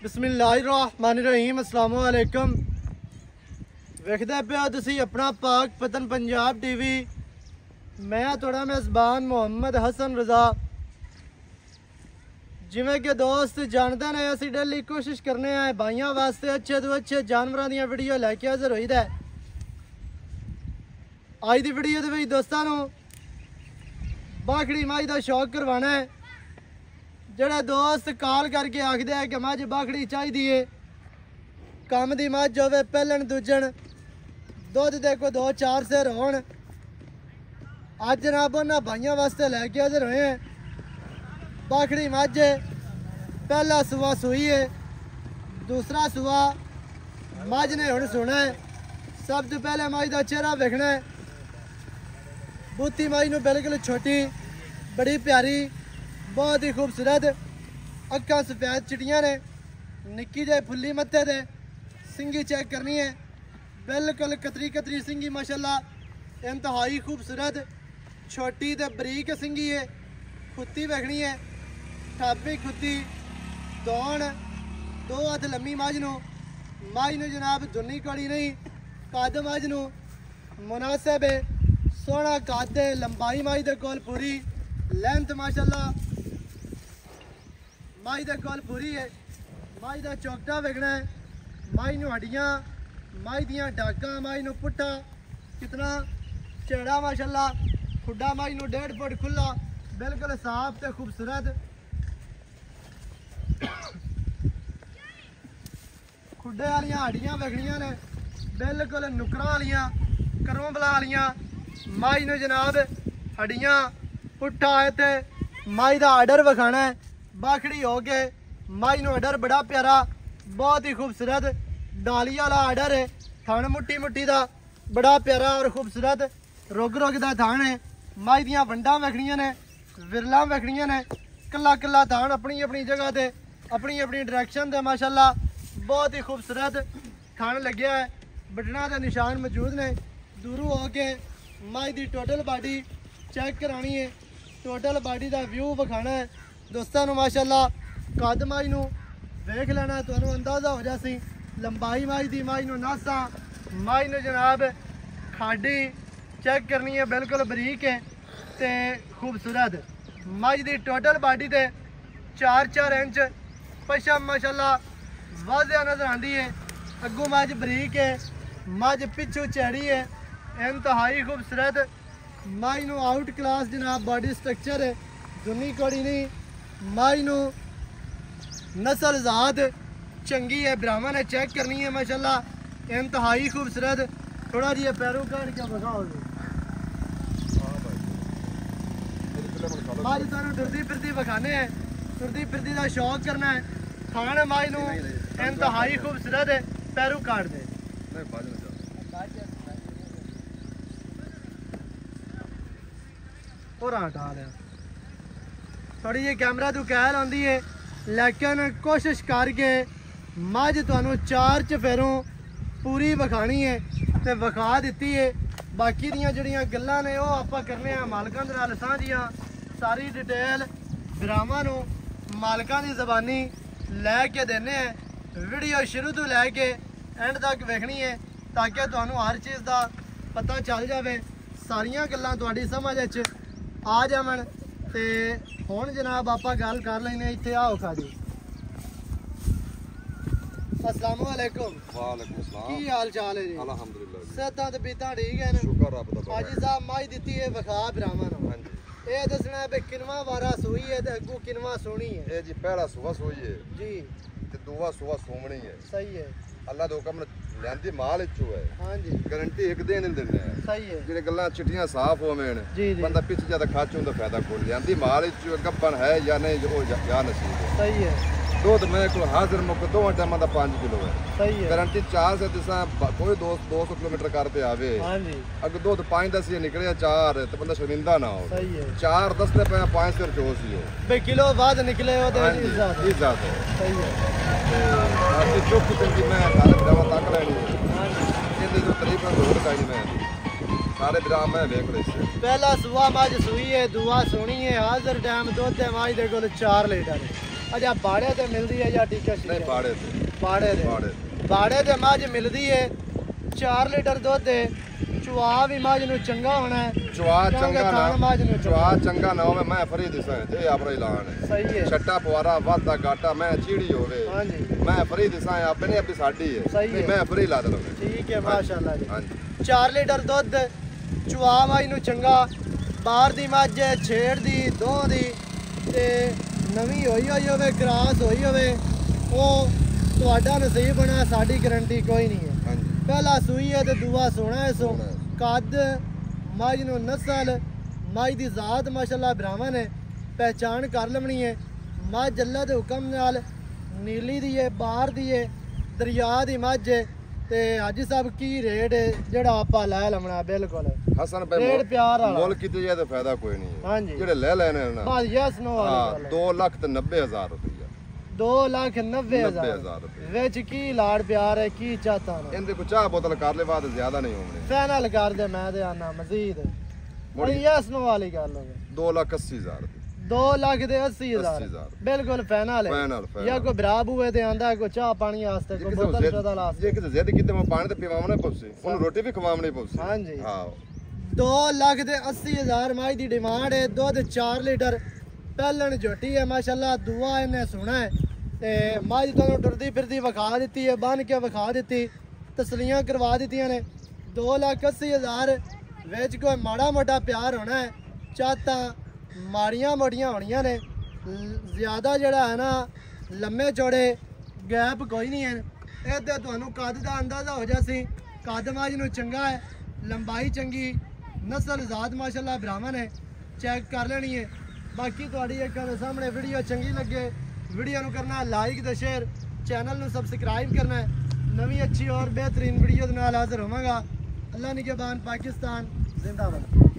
बिस्मिल्लाहिर्रहमानिर्रहीम अस्सलाम वालेकुम। वेखदे पे हो तुसी अपना पाक पतन पंजाब टीवी। मैं थोड़ा मेज़बान मोहम्मद हसन रज़ा। जिमें कि दोस्त जानते ने असी डेली कोशिश करने हैं भाइयों वास्ते अच्छे तो अच्छे जानवरों दी वीडियो लैके हाजिर होई दा। अज दी वीडियो दे विच दोस्तां नूं बाखड़ी मझ दा शौक करवाना है। जेड़े दोस्त कॉल करके आखदे हैं कि मझ बाखड़ी चाहिदी है, कम दी मझ होवे, पहलन दूजन, दुध दे कोई 2-4 सिर होण। अज जनाब उन्हां भाइयों वास्ते लैके हाजिर होए हैं। बाखड़ी मझ पहला सुआ सूई है, दूसरा सुआ मझ ने हुण सुना है। सब तो पहले मझ का चेहरा वेखना है। बूती मझ नूं बिल्कुल छोटी, बड़ी प्यारी, बहुत ही खूबसूरत। अक्खां सफेद चिट्टियां ने, निक्की जी फुल्ली मत्थे दे। सिंगी चेक करनी है, बिल्कुल कतरी कतरी सिंगी माशाल्लाह, इंतहाई खूबसूरत, छोटी ते बरीक सिंगी है। खुत्ती वेखनी है, ठापी खुत्ती, दौड़ 2 हथ लम्मी मझ नूं जनाब दुनी कड़ी नहीं, कद मझ नूं मुनासिब है, सोहना कद है। लंबाई मझ दे कोल पूरी, लेंथ माशाल्लाह मझ दे कोल पूरी है। मझ दा चौकटा वेखना है, मझ नूं हड्डियां, मझ दियां डाकां, मझ नूं पुट्ठा कितना चेड़ा माशाल्लाह। खुड्डा मझ नूं 1.5 फुट खुला, बिल्कुल साफ ते खूबसूरत। खुड्डे वालियां हड्डियां वेखनियां ने, बिल्कुल नुकरां वालियां, करोंबला वालियां। मझ नूं जनाब हड्डियां पुट्ठा है ते मझ दा आर्डर विखाना है। बाखड़ी हो के मझ नूं आर्डर बड़ा प्यारा, बहुत ही खूबसूरत डाली वाला आर्डर है। थण मुट्टी मुट्टी दा बड़ा प्यारा और खूबसूरत रुग रुग दा थान है। मझ दियां वंडां वेखनियां ने, विरलां वेखनियां ने, कला कला थान अपनी अपनी जगह ते, अपनी अपनी डायरैक्शन ते माशाल्लाह बहुत ही खूबसूरत थान लग्या है। बटना के निशान मौजूद ने। दूरों हो के मझ दी टोटल बॉडी चेक करानी है, टोटल बॉडी का व्यू विखाना है दोस्तों माशाल्लाह। कद मझ नूं वेख लेना, तुहानूं अंदाज़ा हो जासी। लंबाई मझ दी, मझ नूं नासा, मझ नूं जनाब खाडी चेक करनी है, बिल्कुल बरीक है ते खूबसूरत। मझ दी टोटल बॉडी ते 4-4 इंच पशम माशाल्लाह वाज़िया नजर आती है। अगों मझ बरीक है, मझ पिछू चैड़ी है, इंतहाई खूबसूरत। मझ नूं आउट क्लास जनाब बॉडी स्ट्रक्चर है, दुनी कौड़ी नहीं। मझ नूं नस्ल ज़ात चंगी है, ब्राह्मण है, चेक करनी है माशाल्लाह, इंतहाई खूबसूरत। थोड़ा जी पैरों काट के बखाओ। मझ तुहानूं टुरदी फिरदी विखाने हैं, टुरदी फिरदी का शौक करना है। खान मझ नूं इंतहाई खूबसूरत है, पैरों काट दे। हटा लिया थोड़ी जी कैमरा तू कैल आती है, लेकिन कोशिश करके मझ तुहानूं 4 चफेरों पूरी विखानी है ते विखा दी है। बाकी दियां जड़ियां गल्लां ने वो आपां करने हैं मालकां दे नाल सांझियां। सारी डिटेल ब्राह्मण नूं मालकां दी ज़बानी लैके देने हैं। वीडियो शुरू तो लैके एंड तक वेखनी है ताकि तुहानूं हर चीज़ का पता चल जाए, सारियां गल्लां तुहाडी समझ आ जावन। ते हुण जनाब आपां गल कर लैने, इत्थे आओ खाजी। अस्सलाम वालेकुम। वालेकुम अस्सलाम। की हाल चाल है जी? अल्हम्दुलिल्लाह। सेहतां ते बीतां ठीक है ना? शुक्र रब दा। हाजी साहब मझ दित्ती है विखा ब्राह्मण नूं। हां जी। ये दसना है किनवा वारा सूई है ते अग्गों किनवा सोनी है? ये जी पहला सुबह सोई है जी ते दूआ सुबह सोमनी है। सही है। अल्लाह दे हुक्म लियांदी माल इचो है। हाँ जी गारंटी एक दिन दिंदे हैं। सही है। जेडे गल्लां चिट्टियां साफ होवेन, जी जी बंदा पिछ ज्यादा खाच होंदा फायदा कोई। लियांदी माल इचो गप्पन है या नहीं, जो या नसीब है। सही है। दूध मेरे को हाजिर मुक 2 टाइम का 5 किलो है। सही है। गारंटी 4 से दिसा कोई दोस्त 200 किलोमीटर करते आवे। हाँ जी अगर दूध 5-10 ये निकले 4 तो बंदा शर्मिंदा ना हो। सही है। 4 दसते पे 5 सिर चोस ही हो बे किलो बाद निकले हो तो इज्जत है। सही है। आपकी चुप की मैं सारे ब्राह्मण तक लेनी हाँ जी ये जो तरीका रोड का ही मैं सारे ब्राह्मण देख ले से पहला सुबह मझ सूई है, दुआ सोनी है, हाजिर टाइम दुध है मझ दे कोल 4 लीटर है। ਅੱਛਾ ਬਾੜੇ ਤੇ ਮਿਲਦੀ ਹੈ ਜਾਂ ਟੀਕਾ ਨਹੀਂ ਬਾੜੇ ਤੇ ਬਾੜੇ ਦੇ ਬਾੜੇ ਬਾੜੇ ਤੇ ਮੱਝ ਮਿਲਦੀ ਹੈ 4 ਲੀਟਰ ਦੁੱਧ ਹੈ ਚੁਆ ਵੀ ਮੱਝ ਨੂੰ ਚੰਗਾ ਹੋਣਾ ਹੈ ਚਵਾ ਕਿਉਂਕਿ ਚੰਗਾ ਥਣ ਮੱਝ ਨੂੰ ਨਾ ਚਵਾ ਚੰਗਾ ਨਾ ਹੋਵੇ ਮੈਂ ਫਰੀ ਦਿਸਾਂ ਤੇ ਆਪਰਾ ਐਲਾਨ ਹੈ ਸਹੀ ਹੈ ਛੱਟਾ ਪਵਾਰਾ ਵਾਧਾ ਗਾਟਾ ਮੈਂ ਚੀੜੀ ਹੋਵੇ ਹਾਂਜੀ ਮੈਂ ਫਰੀ ਦਿਸਾਂ ਆਪਣੇ ਆਪੀ ਸਾਡੀ ਹੈ ਸਹੀ ਹੈ। ਮੈਂ ਫਰੀ ਲਾ ਦਵਾਂ ਠੀਕ ਹੈ ਮਾਸ਼ਾਅੱਲਾ ਜੀ ਹਾਂਜੀ 4 ਲੀਟਰ ਦੁੱਧ ਚੁਆ ਮੱਝ ਨੂੰ ਚੰਗਾ ਬਾਹਰ ਦੀ ਮੱਝ ਹੈ, ਛੇੜ ਦੀ ਦੋ ਦੀ ਤੇ ਨਵੀਂ ਹੋਈ ਹੋਵੇ ਕ੍ਰਾਸ ਹੋਈ ਹੋਵੇ ਉਹ ਤੁਹਾਡਾ ਨਸੀਬ ਹੋਣਾ ਸਾਡੀ ਗਾਰੰਟੀ ਕੋਈ ਨਹੀਂ ਹੈ ਹਾਂਜੀ ਪਹਿਲਾ ਸੂਈ ਹੈ ਤੇ ਦੂਆ ਸੋਣਾ ਹੈ ਸੋ ਸੋਹਣਾ ਹੈ। ਕੱਦ ਮੱਝ ਨੂੰ ਨਸਲ ਮੱਝ ਦੀ ਜ਼ਾਤ ਮਾਸ਼ਾਅੱਲਾ ਬਰਾਵਾਂ ਨੇ ਪਹਿਚਾਣ ਕਰ ਲਵਣੀ ਹੈ ਮੱਝ ਅੱਲਾ ਦੇ ਹੁਕਮ ਨਾਲ ਨੀਲੀ ਦੀ ਹੈ ਬਾਹਰ ਦੀ ਹੈ ਦਰਿਆ ਦੀ ਮੱਝ ਹੈ ਤੇ ਹਾਜੀ ਸਾਹਿਬ ਕੀ ਰੇਟ ਹੈ ਜਿਹੜਾ ਆਪਾਂ ਲੈ ਲਵਣਾ ਬਿਲਕੁਲ ਹਸਨ ਰੇਟ ਪਿਆਰ ਵਾਲਾ ਮੁੱਲ ਕੀਤੇ ਜਾਏ ਤਾਂ ਫਾਇਦਾ ਕੋਈ ਨਹੀਂ ਹੈ ਹਾਂਜੀ ਜਿਹੜੇ ਲੈ ਲੈਣੇ ਨਾ ਬਸ ਯਸ ਨੋ ਹਾਂ ਵਾਲੀ ਗੱਲ 2,90,000 ਰੁਪਇਆ 2,90,000 ਰੁਪਏ ਵਿੱਚ ਕੀ ਲਾੜ ਪਿਆਰ ਹੈ ਕੀ ਚਾਹਤਾ ਨਾ ਇਹਦੇ ਕੋ ਚਾਹ ਬੋਤਲ ਕਰ ਲੈ ਬਾਅਦ ਜ਼ਿਆਦਾ ਨਹੀਂ ਹੋਣੇ ਫਾਈਨਲ ਕਰ ਦੇ ਮੈਂ ਤੇ ਆਨਾ ਮਜ਼ੀਦ ਮੁੜੀ। ਯਸ ਨੋ ਵਾਲੀ ਗੱਲ ਹੋਵੇ 2,80,000 ਰੁਪਏ 2 ਲੱਖ ਦੇ 80,000 80,000 ਬਿਲਕੁਲ ਫਾਈਨਲ ਹੈ ਫਾਈਨਲ ਜਾਂ ਕੋਈ ਬਰਾਬ ਹੋਏ ਤੇ ਆਂਦਾ ਕੋਈ ਚਾਹ ਪਾਣੀ ਵਾਸਤੇ ਕੋਈ ਬੋਤਲ ਸ਼ੋਦਾ ਜੇ ਲਾਸਤੇ ਕਿਤੇ ਜ਼ਿੱਦ ਕੀਤੇ ਮੈਂ ਪਾਣੀ ਤੇ ਪੀਵਾਉਣੇ ਪਉਸੇ ਉਹਨੂੰ ਰੋਟੀ ਵੀ ਖਵਾਉਣੀ ਪਉਸੇ ਹਾਂਜੀ ਹਾਂ 2 ਲੱਖ ਦੇ 80,000 ਮਾਈ ਦੀ ਡਿਮਾਂਡ ਹੈ ਦੁੱਧ 4 ਲੀਟਰ ਪਹਿਲਣ ਝੋਟੀ ਹੈ ਮਾਸ਼ਾਅੱਲਾ ਦੁਆ ਇਹਨੇ ਸੁਣਾ ਹੈ ਤੇ ਮਾਈ ਤੁਹਾਨੂੰ ਟੁਰਦੀ ਫਿਰਦੀ ਵਿਖਾ ਦਿੱਤੀ ਹੈ ਬੰਨ ਕੇ ਵਿਖਾ ਦਿੱਤੀ ਤਸਲੀਆਂ ਕਰਵਾ ਦਿੱਤੀਆਂ ਨੇ 2,80,000 ਵਿੱਚ ਕੋਈ ਮਾੜਾ ਮੋਟਾ ਪਿਆਰ ਹੋਣਾ ਹੈ ਚਾਹਤਾ ਮਾੜੀਆਂ ਮੋੜੀਆਂ ਹੋਣੀਆਂ ਨੇ ਜ਼ਿਆਦਾ ਜਿਹੜਾ ਹੈ ਨਾ ਲੰਮੇ ਚੌੜੇ ਗੈਪ ਕੋਈ ਨਹੀਂ ਹੈ ਇਹ ਤੇ ਤੁਹਾਨੂੰ ਕੱਦ ਦਾ ਅੰਦਾਜ਼ਾ ਹੋ ਜਾਸੀ ਕੱਦ ਮਾਝ ਨੂੰ ਚੰਗਾ ਹੈ ਲੰਬਾਈ ਚੰਗੀ ਨਸਲ ਜ਼ਾਤ ਮਾਸ਼ਾਅੱਲਾ ਬਰਾਹਮਣ ਹੈ ਚੈੱਕ ਕਰ ਲੈਣੀ ਹੈ ਬਾਕੀ ਤੁਹਾਡੀ ਅੱਖਾਂ ਦੇ ਸਾਹਮਣੇ ਵੀਡੀਓ ਚੰਗੀ ਲੱਗੇ ਵੀਡੀਓ ਨੂੰ ਕਰਨਾ ਲਾਈਕ ਤੇ ਸ਼ੇਅਰ ਚੈਨਲ ਨੂੰ ਸਬਸਕ੍ਰਾਈਬ ਕਰਨਾ ਹੈ ਨਵੀਂ ਅੱਛੀ ਔਰ ਬਿਹਤਰੀਨ ਵੀਡੀਓ ਦੇ ਨਾਲ ਹਾਜ਼ਰ ਹੋਵਾਂਗਾ ਅੱਲਾ ਨਿਗਹਿਬਾਨ ਪਾਕਿस्तान जिंदाबाद।